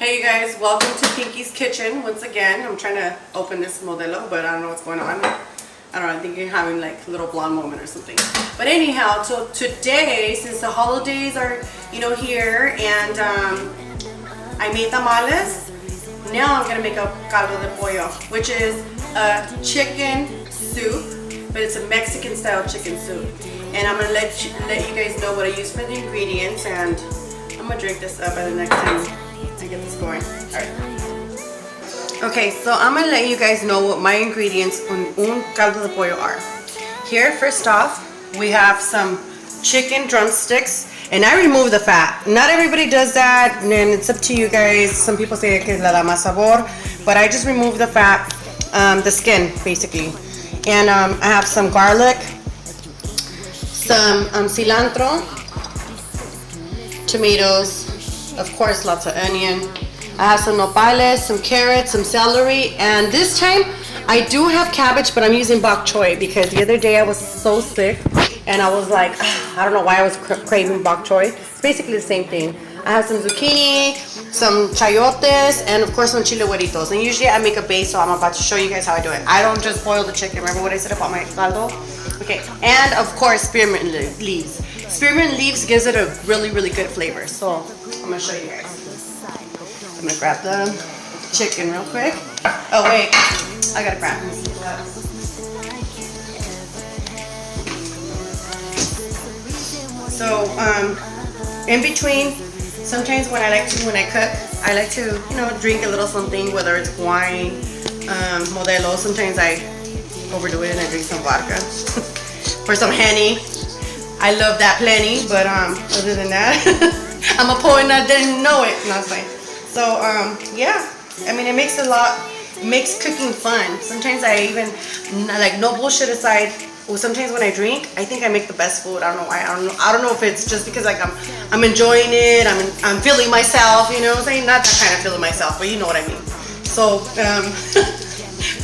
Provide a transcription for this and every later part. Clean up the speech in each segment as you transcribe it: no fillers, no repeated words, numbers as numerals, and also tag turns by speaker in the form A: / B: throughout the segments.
A: Hey you guys, welcome to Pinky's Kitchen once again. I'm trying to open this modelo, but I don't know what's going on. I don't know, I think you're having like a little blonde moment or something. But anyhow, so today, since the holidays are, here, and I made tamales, now I'm gonna make a caldo de pollo, which is a chicken soup, but it's a Mexican style chicken soup. And I'm gonna let you guys know what I use for the ingredients, and I'm gonna drink this up by the next time I get this going. Alright. Okay, so I'm gonna let you guys know what my ingredients on un caldo de pollo are. Here, first off, we have some chicken drumsticks, and I remove the fat. Not everybody does that, and it's up to you guys. Some people say que le da más sabor, but I just remove the fat, the skin, basically. And I have some garlic, some cilantro, tomatoes, of course lots of onion. I have some nopales, some carrots, some celery, and this time I do have cabbage, but I'm using bok choy because the other day I was so sick and I was like, I don't know why I was craving bok choy. It's basically the same thing. I have some zucchini, some chayotes, and of course some chile güeritos. And usually I make a base, so I'm about to show you guys how I do it. I don't just boil the chicken. Remember what I said about my caldo? Okay, and of course spearmint leaves. Spearmint leaves gives it a really, really good flavor. So I'm gonna show you guys. I'm gonna grab the chicken real quick. Oh wait, I gotta grab this. So in between, sometimes when I cook, I like to drink a little something, whether it's wine, modelo. Sometimes I overdo it and I drink some vodka or some Henny. I love that plenty, but other than that, I'm a poet and I didn't know it. No, it's fine. So yeah, I mean, it makes cooking fun. Sometimes I even, like, no bullshit aside, sometimes when I drink, I think I make the best food. I don't know why. I don't know if it's just because like I'm enjoying it. I'm feeling myself. You know what I'm saying? Not that kind of feeling myself, but you know what I mean. So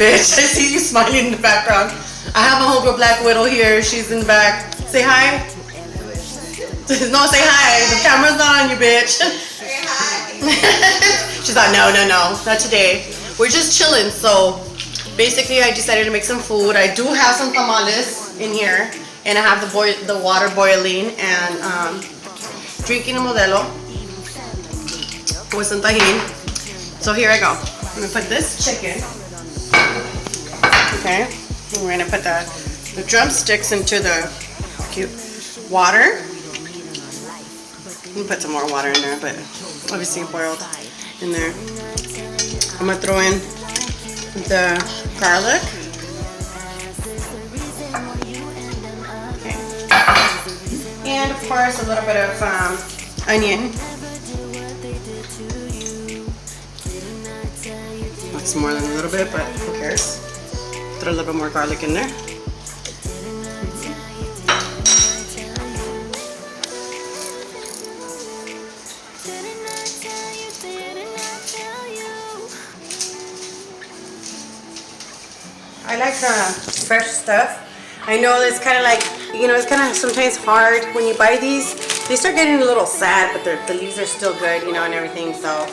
A: bitch, I see you smiling in the background. I have my homegirl Black Widow here. She's in the back. Say hi. No, say hi. The camera's not on you, bitch. Say hi. She's like, no, not today. We're just chilling. So basically, I decided to make some food. I do have some tamales in here, and I have the water boiling, and drinking a modelo with some tajín. So here I go. I'm gonna put this chicken. Okay, and we're gonna put the drumsticks into the cute water. I'm gonna put some more water in there, but obviously boiled in there. I'm gonna throw in the garlic. Okay. And of course a little bit of onion. That's more than a little bit, but who cares? Throw a little bit more garlic in there. I like fresh stuff. I know it's kind of like, it's kind of sometimes hard when you buy these. They start getting a little sad, but the leaves are still good, and everything. So,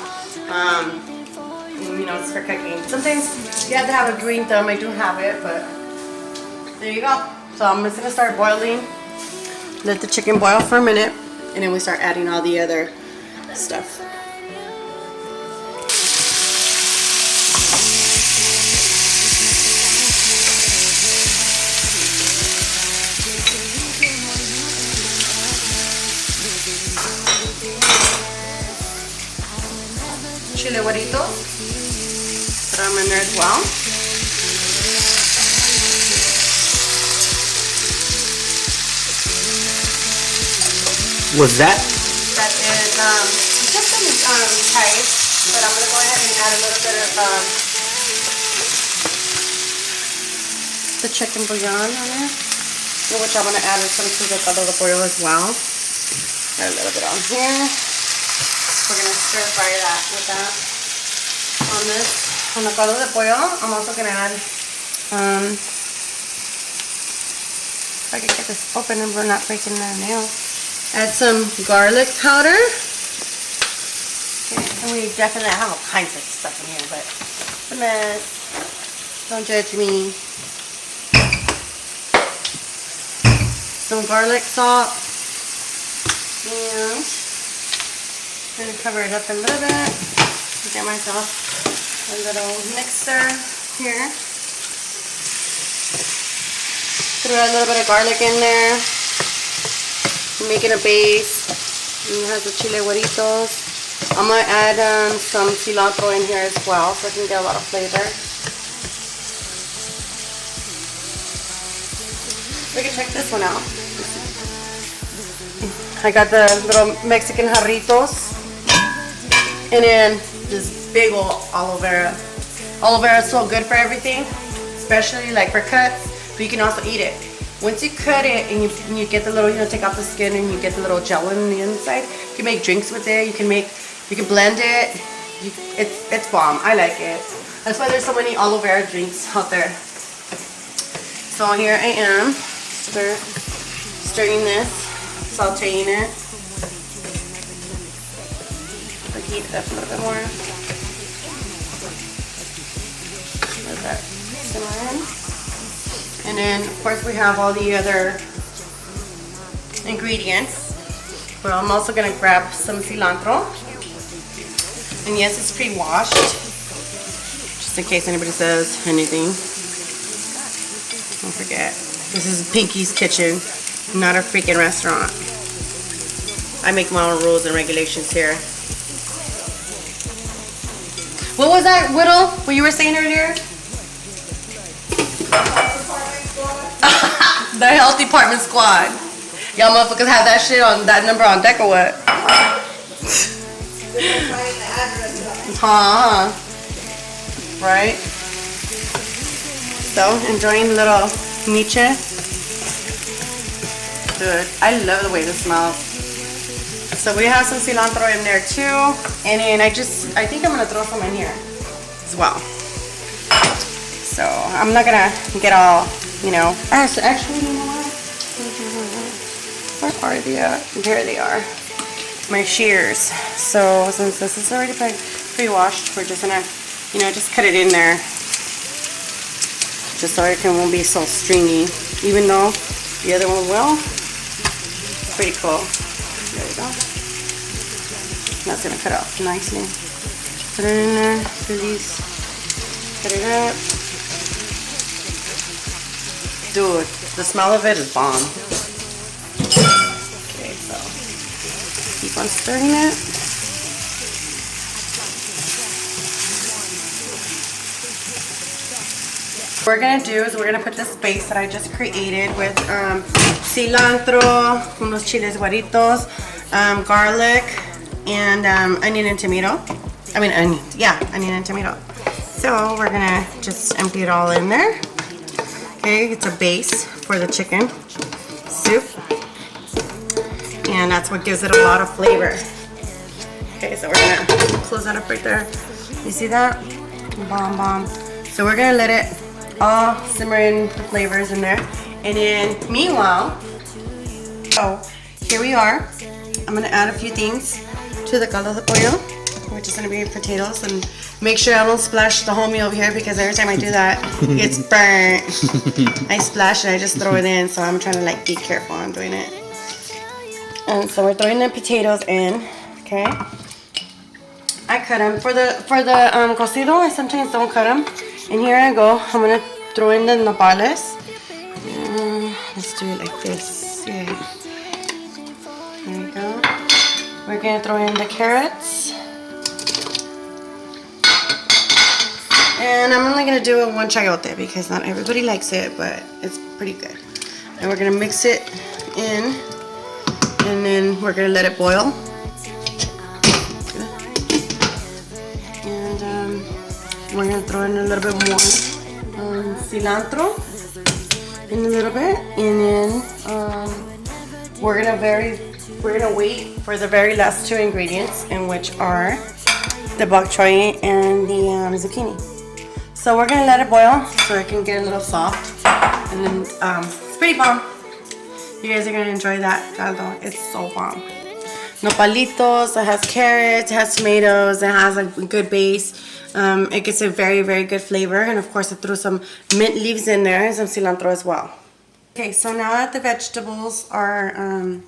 A: it's for cooking. Sometimes you have to have a green thumb. I do have it, but there you go. So I'm just gonna start boiling. Let the chicken boil for a minute, and then we start adding all the other stuff. Chile güerito, throw them in there as well.
B: What's that?
A: That is just some chives, but I'm gonna go ahead and add a little bit of the chicken bouillon on there, which I'm gonna add some to the caldo de pollo as well. Add a little bit on here. We're gonna stir fry that with that. On the caldo de pollo, I'm also gonna add, if I can get this open and we're not breaking the nail. Add some garlic powder. Okay, We definitely have all kinds of stuff in here, but it's a mess. Don't judge me. Some garlic salt. And I'm going to cover it up a little bit. Get myself a little mixer here. Throw a little bit of garlic in there. Making a base. And it has the chile güeritos. I'm going to add some cilantro in here as well so I can get a lot of flavor. We can check this one out. I got the little Mexican jarritos. And then this big old aloe vera. Aloe vera is so good for everything, especially like for cuts, but you can also eat it. Once you cut it and you get the little, take off the skin and you get the little gel in the inside, you can make drinks with it. You can blend it. It's bomb. I like it. That's why there's so many aloe vera drinks out there. So here I am, stirring this, sauteing it. Heat it up a little bit more. Let that simmer in. And then, of course, we have all the other ingredients. But I'm also going to grab some cilantro. And yes, it's pre-washed. Just in case anybody says anything. Don't forget, this is Pinky's Kitchen, not a freaking restaurant. I make my own rules and regulations here. What was that, Whittle? What you were saying earlier? The health department squad. Y'all motherfuckers have that shit on that number on deck or what? Right? So, enjoying a little miche. Dude, I love the way this smells. So we have some cilantro in there too. And then I think I'm gonna throw some in here as well. So I'm not gonna get all, actually, you know what? Where are they at? There they are. My shears. So since this is already pre-washed, we're just gonna, just cut it in there. Just so it won't be so stringy. Even though the other one will. It's pretty cool. There we go. That's gonna cut off nicely. Put it in there, release, cut it up. Dude, the smell of it is bomb. Okay, so keep on stirring it. What we're gonna do is we're gonna put this base that I just created with cilantro, unos chiles güeritos, garlic, and onion and tomato. Onion and tomato. So we're gonna just empty it all in there. Okay, it's a base for the chicken soup, and that's what gives it a lot of flavor. Okay, so we're gonna close that up right there. You see that? Bomb. So we're gonna let it all simmer in the flavors in there, and then meanwhile, so here we are. I'm gonna add a few things to the caldo de pollo, which is gonna be potatoes, and make sure I don't splash the homie over here because every time I do that, it gets burnt. I splash it, I just throw it in, so I'm trying to be careful on doing it. And so we're throwing the potatoes in, okay? I cut them for the cocido. I sometimes don't cut them. And here I go. I'm gonna throw in the nopales. Let's do it like this. Yeah. There we go. We're gonna throw in the carrots. And I'm only gonna do one chayote because not everybody likes it, but it's pretty good. And we're gonna mix it in, and then we're gonna let it boil. And we're gonna throw in a little bit more cilantro in a little bit, and then we're gonna wait for the very last two ingredients, in which are the bok choy and the zucchini. So we're gonna let it boil so it can get a little soft, and then it's pretty bomb. You guys are gonna enjoy that caldo. It's so bomb. nopalitos, it has carrots, it has tomatoes, it has a good base. It gets a very, very good flavor. And of course I threw some mint leaves in there and some cilantro as well. Okay, so now that the vegetables are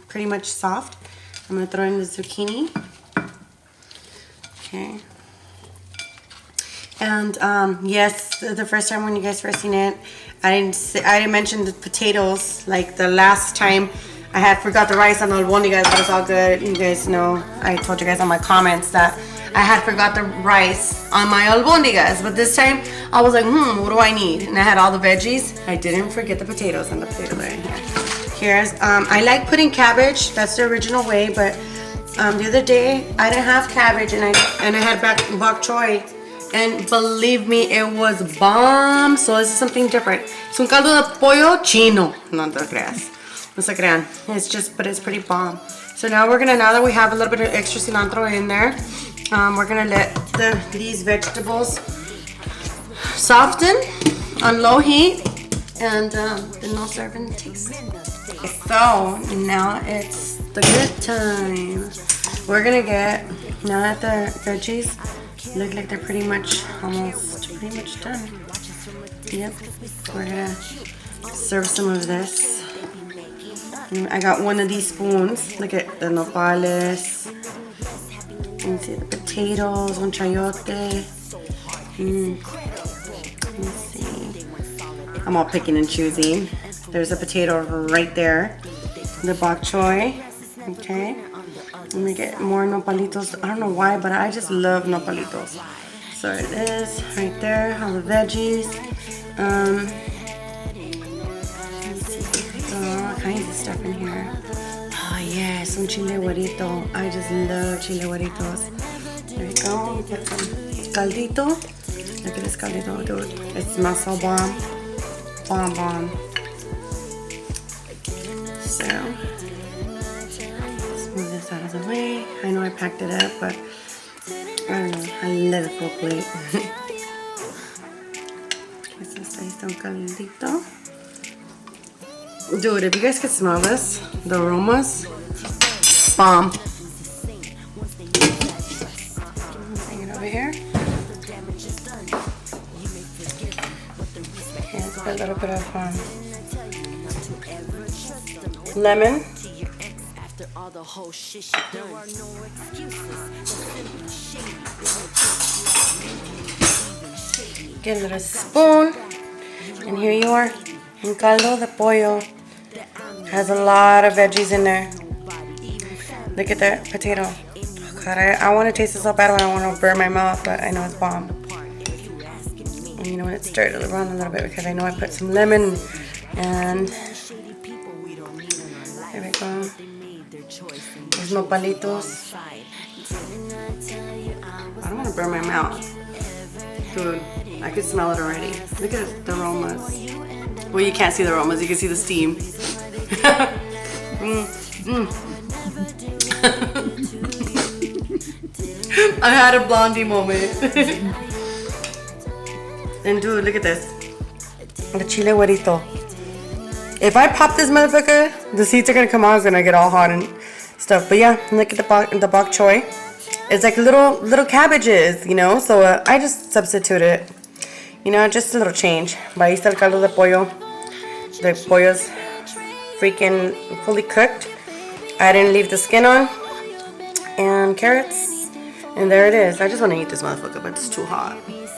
A: pretty much soft, I'm going to throw in the zucchini. Okay. And yes, the first time when you guys first seen it, I didn't mention the potatoes. Like the last time I had forgot the rice on the albondigas, but it's all good. You guys know, I told you guys on my comments that I had forgot the rice on my albondigas. But this time I was like, what do I need? And I had all the veggies. I didn't forget the potatoes, and the potatoes are in here. Here's, I like putting cabbage. That's the original way, but the other day I didn't have cabbage and I had bok choy. And believe me, it was bomb. So this is something different. Es un caldo de pollo chino. No te creas. No se crean. It's just, but it's pretty bomb. So now now that we have a little bit of extra cilantro in there, we're gonna let these vegetables soften on low heat, and then they'll serve and taste. So now it's the good time. We're gonna get, now that the veggies look like they're pretty much done. Yep. We're gonna serve some of this. I got one of these spoons. Look at the nopales. You can see the potatoes, un chayote. Let me see. I'm all picking and choosing. There's a potato right there. The bok choy. Okay. Let me get more nopalitos. I don't know why, but I just love nopalitos. So it is right there, all the veggies. All kinds of stuff in here. Oh yeah, some chile güerito. I just love chile güeritos. There we go. We get some caldito. Look at this caldito, dude. It smells so bomb. Bomb. So move this out of the way. I know I packed it up, but I don't know. I love it full plate. This is ahí un caldito. Dude, if you guys could smell this, the aromas, bomb. Bring it over here. And put a little bit of lemon. Get a little spoon, and here you are. Un caldo de pollo. Has a lot of veggies in there. Look at that potato. Oh God, I want to taste it so bad. I don't want to burn my mouth, but I know it's bomb. And you know what? It stirred it around a little bit because I know I put some lemon, and there we go. There's nopalitos. I don't want to burn my mouth. Dude, I can smell it already. Look at the aromas. Well, you can't see the aromas. You can see the steam. I had a blondie moment. And dude, look at this. The chile güerito. If I pop this motherfucker, the seeds are gonna come out. It's gonna get all hot and stuff. But yeah, look at the bok choy. It's like little cabbages, you know. So I just substituted, you know, just a little change. But ahí está el caldo de pollo. The pollo's freaking fully cooked. I didn't leave the skin on. And carrots. And there it is. I just want to eat this motherfucker, but it's too hot.